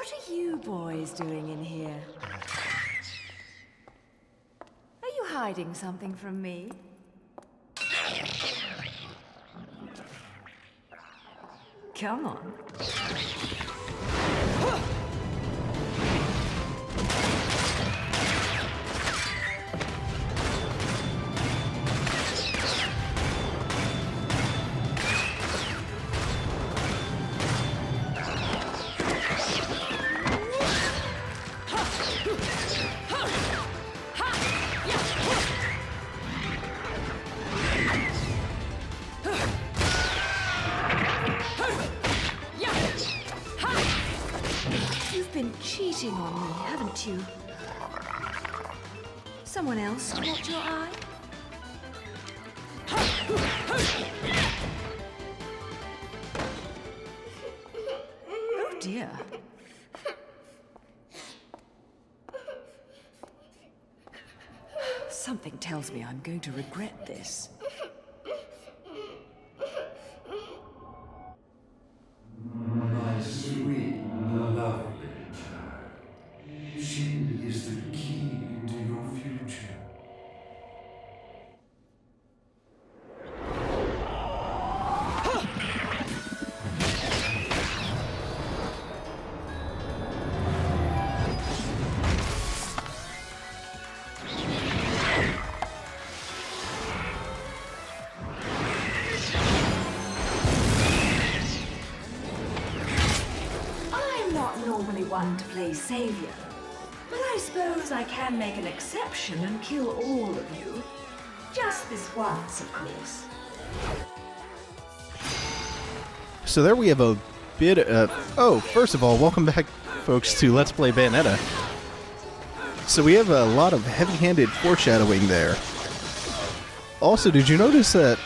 What are you boys doing in here? Are you hiding something from me? Come on. Cheating on me, haven't you? Someone else caught your eye? Oh dear. Something tells me I'm going to regret this. My sweet, lovely child. She is the key to your future. One to play savior, but I suppose I can make an exception and kill all of you. Just this once, of course. So there we have a bit of... Oh, first of all, welcome back, folks, to Let's Play Bayonetta. So we have a lot of heavy-handed foreshadowing there. Also, did you notice that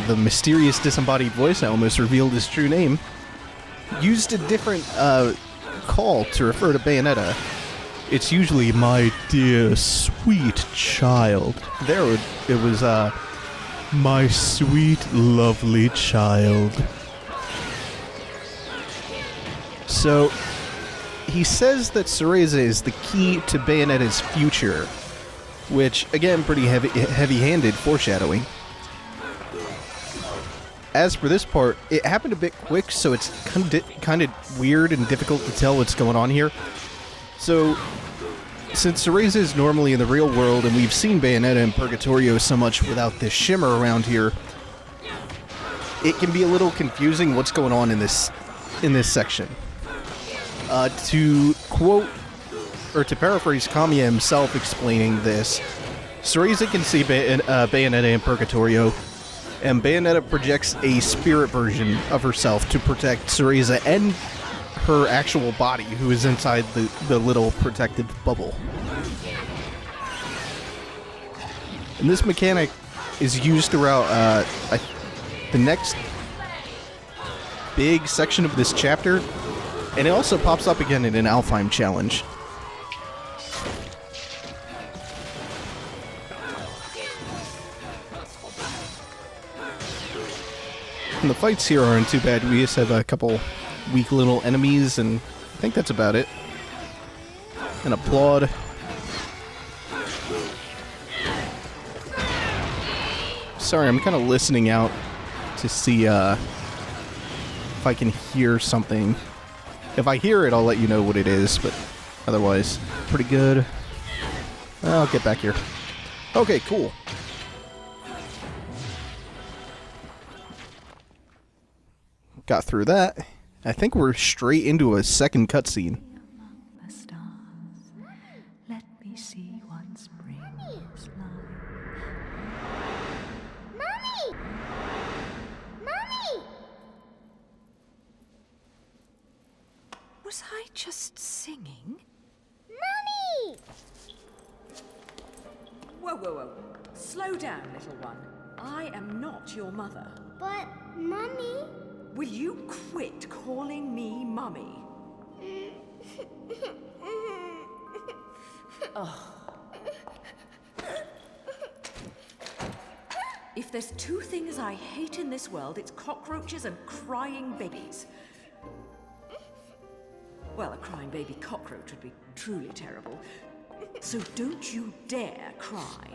the mysterious disembodied voice I almost revealed his true name used a different call to refer to Bayonetta? It's usually my dear sweet child. There it was my sweet lovely child. So he says that Cereza is the key to Bayonetta's future, which again pretty heavy-handed foreshadowing. As for this part, it happened a bit quick, so it's kind of weird and difficult to tell what's going on here. So, since Cereza is normally in the real world, and we've seen Bayonetta in Purgatorio so much without this shimmer around here, it can be a little confusing what's going on in this section. To quote, or to paraphrase Kamiya himself explaining this, Cereza can see Bayonetta in Purgatorio, and Bayonetta projects a spirit version of herself to protect Cereza and her actual body, who is inside the little protective bubble. And this mechanic is used throughout the next big section of this chapter, and it also pops up again in an Alfheim challenge. And the fights here aren't too bad. We just have a couple weak little enemies, and I think that's about it. And applaud. Sorry, I'm kind of listening out to see if I can hear something. If I hear it, I'll let you know what it is, but otherwise, pretty good. I'll get back here. Okay, cool. Got through that. I think we're straight into a second cutscene. Among the stars, let me see what spring is like. Mommy! Mommy! Was I just singing? Mommy! Whoa, whoa, whoa. Slow down, little one. I am not your mother. But, Mommy... Will you quit calling me Mummy? Oh. If there's two things I hate in this world, it's cockroaches and crying babies. Well, a crying baby cockroach would be truly terrible. So don't you dare cry.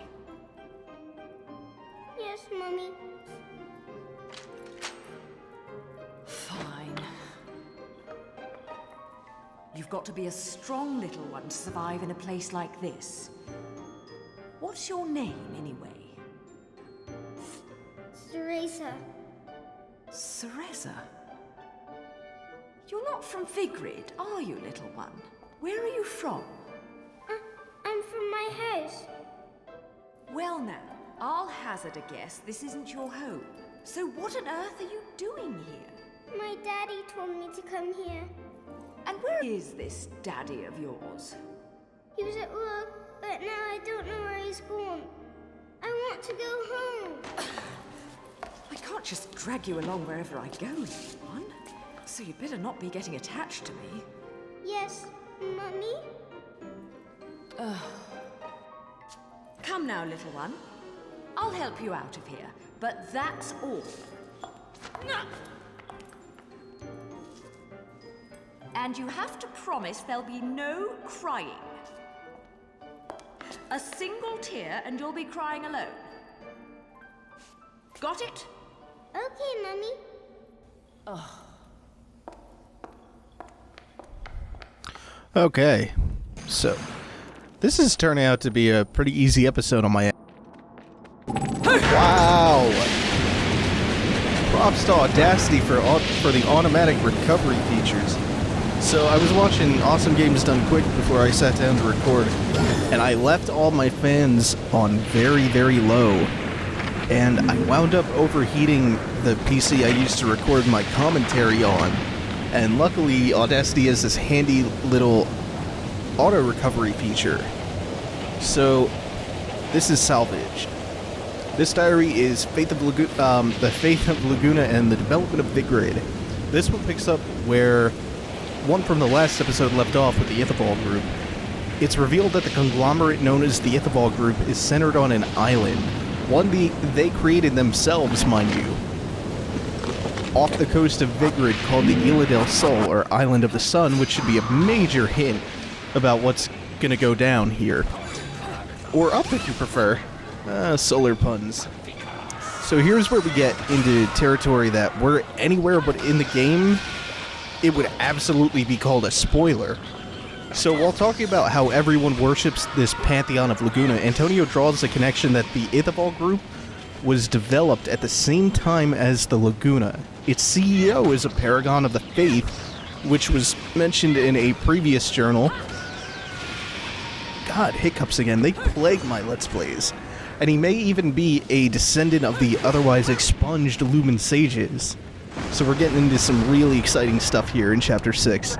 Yes, Mommy. Fine. You've got to be a strong little one to survive in a place like this. What's your name, anyway? Cereza. Cereza? You're not from Vigrid, are you, little one? Where are you from? I'm from my house. Well now, I'll hazard a guess this isn't your home. So what on earth are you doing here? My daddy told me to come here. And where is this daddy of yours? He was at work, but now I don't know where he's gone. I want to go home. I can't just drag you along wherever I go, little one. So you'd better not be getting attached to me. Yes, Mommy? Come now, little one. I'll help you out of here, but that's all. And you have to promise there'll be no crying. A single tear and you'll be crying alone. Got it? Okay, Mommy. Okay, so this is turning out to be a pretty easy episode on my end. Wow! Props to Audacity for the automatic recovery features. So I was watching Awesome Games Done Quick before I sat down to record, and I left all my fans on very, very low, and I wound up overheating the PC I used to record my commentary on. And luckily, Audacity has this handy little auto recovery feature. So, this is salvage. This diary is the Faith of Laguna and the development of Vigrid. This one picks up where one from the last episode left off with the Ithavoll group. It's revealed that the conglomerate known as the Ithavoll group is centered on an island, one they created themselves, mind you, off the coast of Vigrid, called the Isla del Sol, or Island of the Sun, which should be a major hint about what's gonna go down here. Or up, if you prefer. Solar puns. So here's where we get into territory that we're anywhere but in the game, it would absolutely be called a spoiler. So while talking about how everyone worships this pantheon of Laguna, Antonio draws the connection that the Ithavoll group was developed at the same time as the Laguna. Its CEO is a paragon of the faith, which was mentioned in a previous journal. God, hiccups again. They plague my Let's Plays. And he may even be a descendant of the otherwise expunged Lumen Sages. So we're getting into some really exciting stuff here in Chapter 6.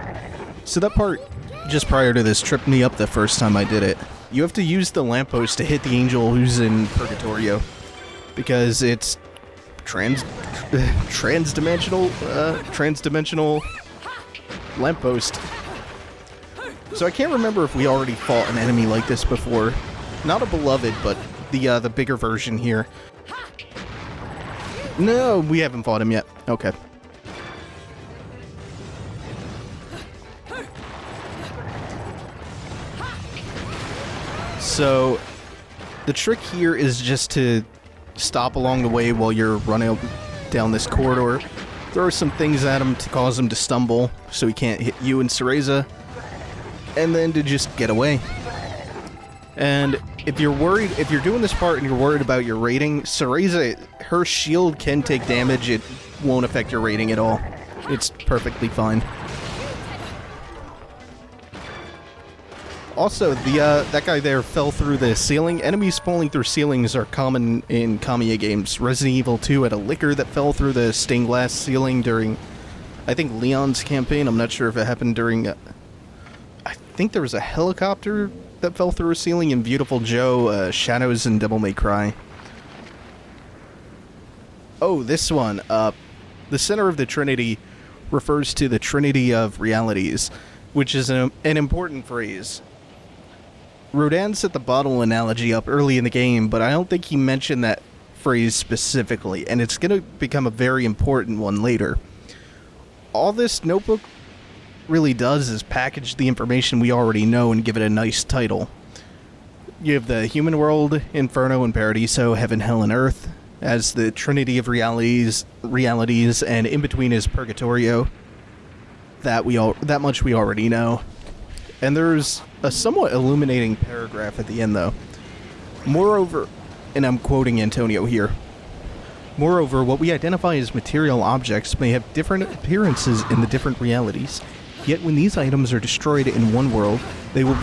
So that part, just prior to this, tripped me up the first time I did it. You have to use the lamppost to hit the angel who's in Purgatorio, because it's transdimensional lamppost. So I can't remember if we already fought an enemy like this before. Not a beloved, but the bigger version here. No, we haven't fought him yet. Okay. So the trick here is just to stop along the way while you're running down this corridor. Throw some things at him to cause him to stumble so he can't hit you and Cereza. And then to just get away. And if you're doing this part and you're worried about your rating, Cereza, her shield can take damage. It won't affect your rating at all. It's perfectly fine. Also, that guy there fell through the ceiling. Enemies falling through ceilings are common in Kamiya games. Resident Evil 2 had a licker that fell through the stained glass ceiling during, I think, Leon's campaign. I'm not sure if it happened during... I think there was a helicopter that fell through a ceiling in Viewtiful Joe, Shadows, and Devil May Cry. Oh, this one. The center of the Trinity refers to the Trinity of Realities, which is an important phrase. Rodin set the bottle analogy up early in the game, but I don't think he mentioned that phrase specifically, and it's going to become a very important one later. All this notebook really does is package the information we already know and give it a nice title. You have the human world, Inferno and Paradiso, Heaven, Hell, and Earth, as the trinity of realities, and in between is Purgatorio. That much we already know. And there's a somewhat illuminating paragraph at the end, though. Moreover, and I'm quoting Antonio here, moreover, what we identify as material objects may have different appearances in the different realities. Yet when these items are destroyed in one world, they will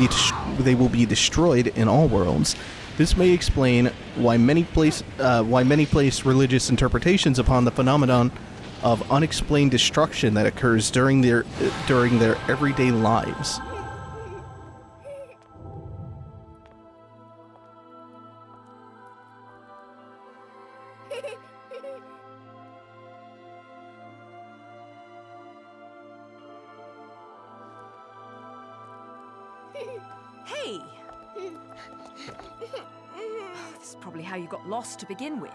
be destroyed in all worlds. This may explain why many place religious interpretations upon the phenomenon of unexplained destruction that occurs during their everyday lives. Hey! This is probably how you got lost to begin with.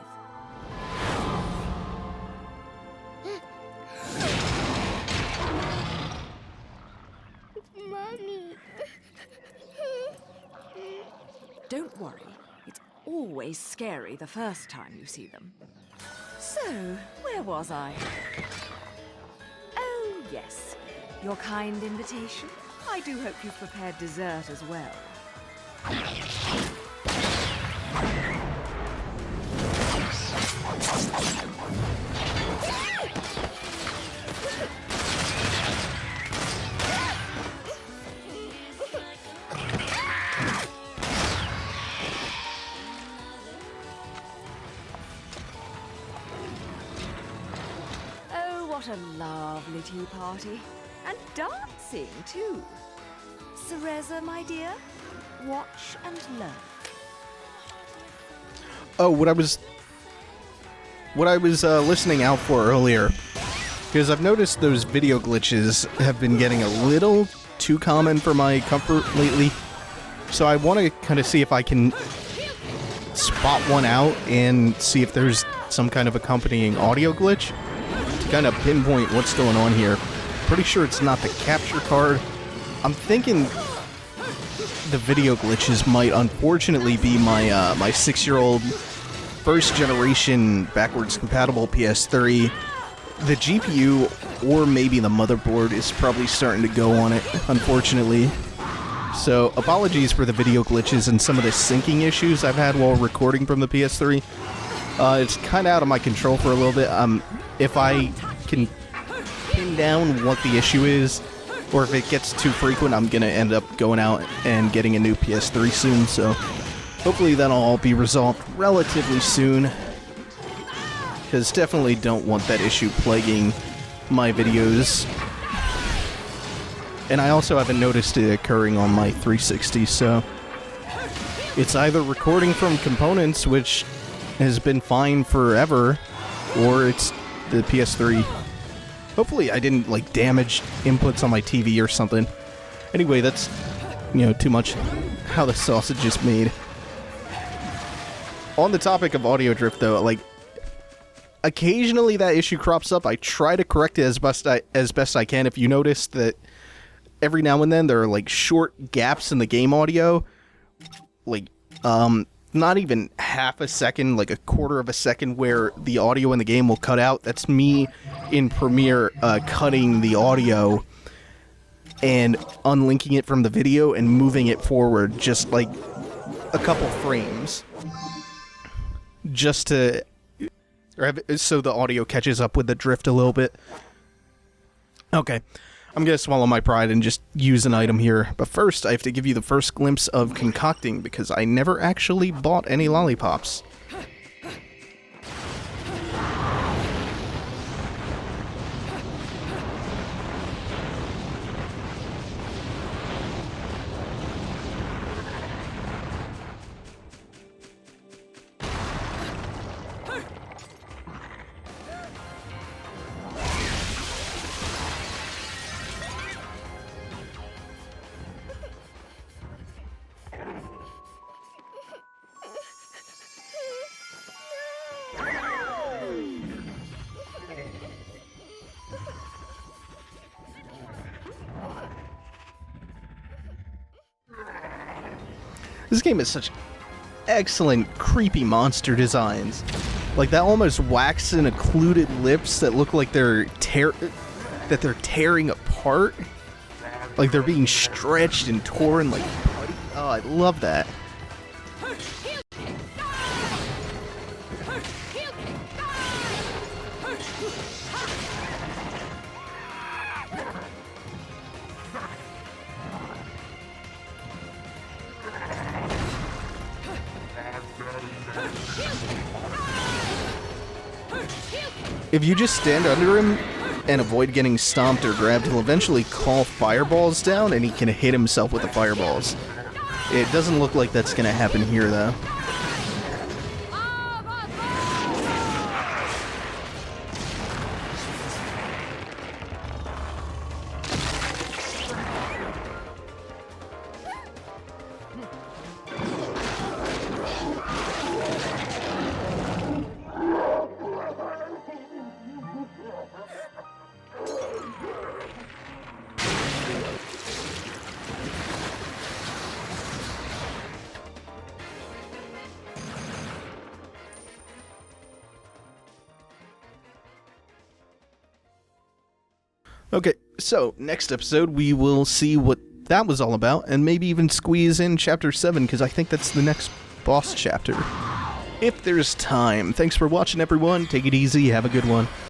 Mommy. Don't worry. It's always scary the first time you see them. So, where was I? Oh, yes. Your kind invitation. I do hope you've prepared dessert as well. Oh, what a lovely tea party. And dancing, too. Cereza, my dear, watch and learn. Oh, what I was listening out for earlier, because I've noticed those video glitches have been getting a little too common for my comfort lately. So I want to kind of see if I can spot one out and see if there's some kind of accompanying audio glitch to kind of pinpoint what's going on here. Pretty sure it's not the capture card. I'm thinking the video glitches might unfortunately be my my 6-year-old first generation backwards compatible PS3. The GPU or maybe the motherboard is probably starting to go on it, unfortunately. So apologies for the video glitches and some of the syncing issues I've had while recording from the PS3. It's kind of out of my control for a little bit. If I can pin down what the issue is, or if it gets too frequent, I'm gonna end up going out and getting a new PS3 soon, so hopefully that'll all be resolved relatively soon, because definitely don't want that issue plaguing my videos. And I also haven't noticed it occurring on my 360, so it's either recording from components, which has been fine forever, or it's the PS3. Hopefully I didn't, like, damage inputs on my TV or something. Anyway, that's, too much how the sausage is made. On the topic of audio drift, though, like, occasionally that issue crops up. I try to correct it as best I can. If you notice that every now and then there are, like, short gaps in the game audio, like, not even half a second, like a quarter of a second, where the audio in the game will cut out. That's me in Premiere cutting the audio and unlinking it from the video and moving it forward just like a couple frames, just to so the audio catches up with the drift a little bit. Okay, I'm gonna swallow my pride and just use an item here, but first I have to give you the first glimpse of Concocting, because I never actually bought any lollipops. This game has such excellent, creepy monster designs. Like that almost waxen, occluded lips that look like they're tearing apart. Like they're being stretched and torn like putty. Oh, I love that. If you just stand under him and avoid getting stomped or grabbed, he'll eventually call fireballs down and he can hit himself with the fireballs. It doesn't look like that's going to happen here, though. Okay, so next episode we will see what that was all about, and maybe even squeeze in Chapter 7, because I think that's the next boss chapter. If there's time. Thanks for watching, everyone. Take it easy. Have a good one.